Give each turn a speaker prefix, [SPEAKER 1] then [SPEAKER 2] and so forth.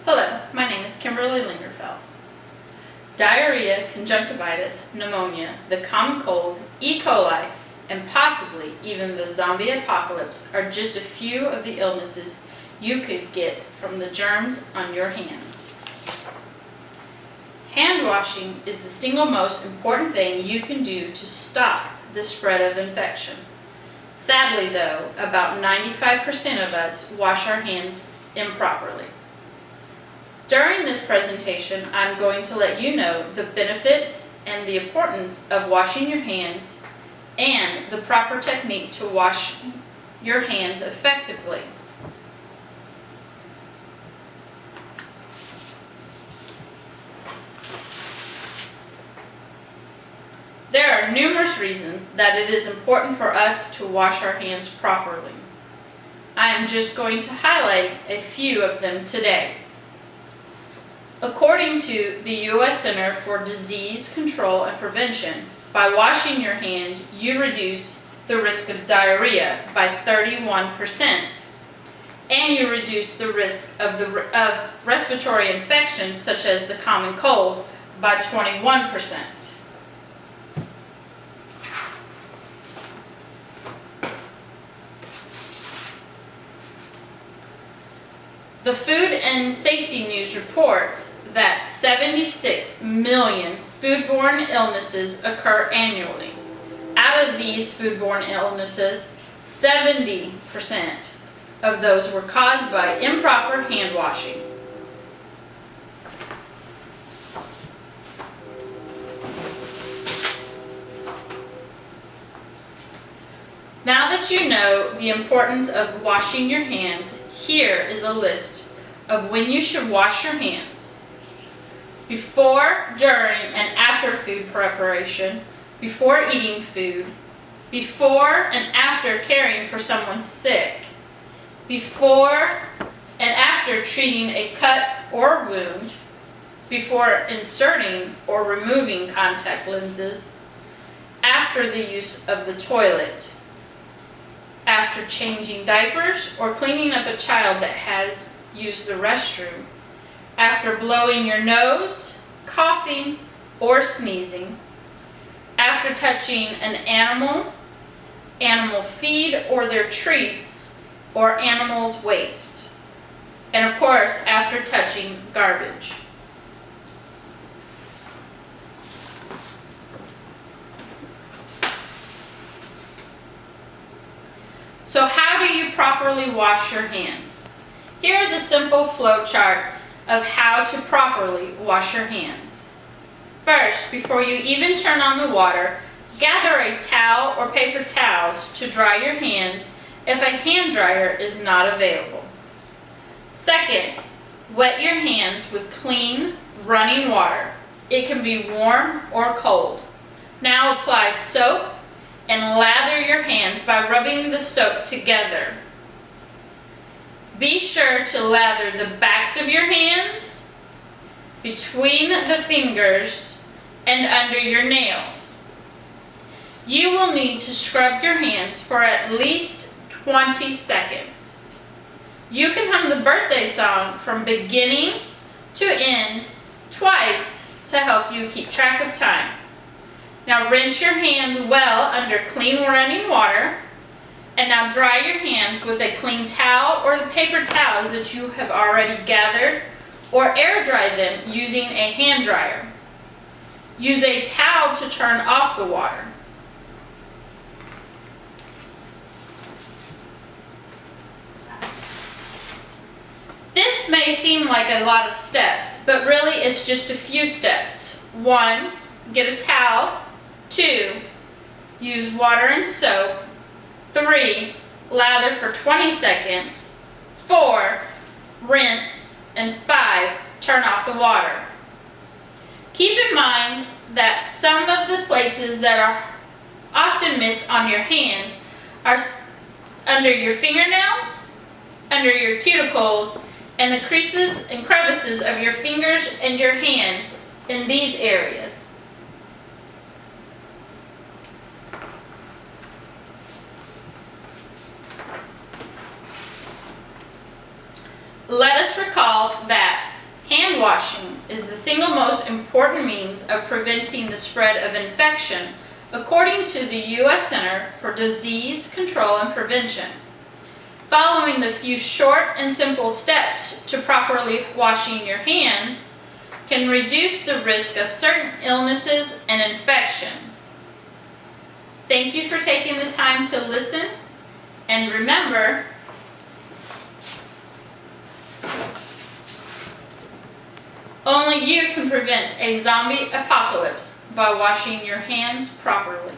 [SPEAKER 1] Hello, my name is Kimberly Lingerfeld. Diarrhea, conjunctivitis, pneumonia, the common cold, E. coli, and possibly even the zombie apocalypse are just a few of the illnesses you could get from the germs on your hands. Hand washing is the single most important thing you can do to stop the spread of infection. Sadly though, about 95% of us wash our hands improperly. During this presentation, I'm going to let you know the benefits and the importance of washing your hands and the proper technique to wash your hands effectively. There are numerous reasons that it is important for us to wash our hands properly. I am just going to highlight a few of them today. According to the U.S. Center for Disease Control and Prevention, by washing your hands, you reduce the risk of diarrhea by 31%, and you reduce the risk of respiratory infections such as the common cold by 21%. The Food and Safety News reports that 76 million foodborne illnesses occur annually. Out of these foodborne illnesses, 70% of those were caused by improper hand washing. Now that you know the importance of washing your hands, here is a list of when you should wash your hands. Before, during, and after food preparation, before eating food, before and after caring for someone sick, before and after treating a cut or wound, before inserting or removing contact lenses, after the use of the toilet, after changing diapers or cleaning up a child that has used the restroom, after blowing your nose, coughing, or sneezing, after touching an animal feed or their treats, or animal's waste, and of course after touching garbage. So how do you properly wash your hands? Here is a simple flow chart of how to properly wash your hands. First, before you even turn on the water, gather a towel or paper towels to dry your hands if a hand dryer is not available. Second, wet your hands with clean, running water. It can be warm or cold. Now apply soap and lather your hands by rubbing the soap together. Be sure to lather the backs of your hands, between the fingers, and under your nails. You will need to scrub your hands for at least 20 seconds. You can hum the birthday song from beginning to end twice to help you keep track of time. Now rinse your hands well under clean running water, and now dry your hands with a clean towel or the paper towels that you have already gathered, or air dry them using a hand dryer. Use a towel to turn off the water. This may seem like a lot of steps, but really it's just a few steps. 1, get a towel. 2, use water and soap. 3, lather for 20 seconds. 4, rinse. And 5, turn off the water. Keep in mind that some of the places that are often missed on your hands are under your fingernails, under your cuticles, and the creases and crevices of your fingers and your hands in these areas. Let us recall that is the single most important means of preventing the spread of infection, according to the U.S. Center for Disease Control and Prevention. Following the few short and simple steps to properly washing your hands can reduce the risk of certain illnesses and infections. Thank you for taking the time to listen, and remember, only you can prevent a zombie apocalypse by washing your hands properly.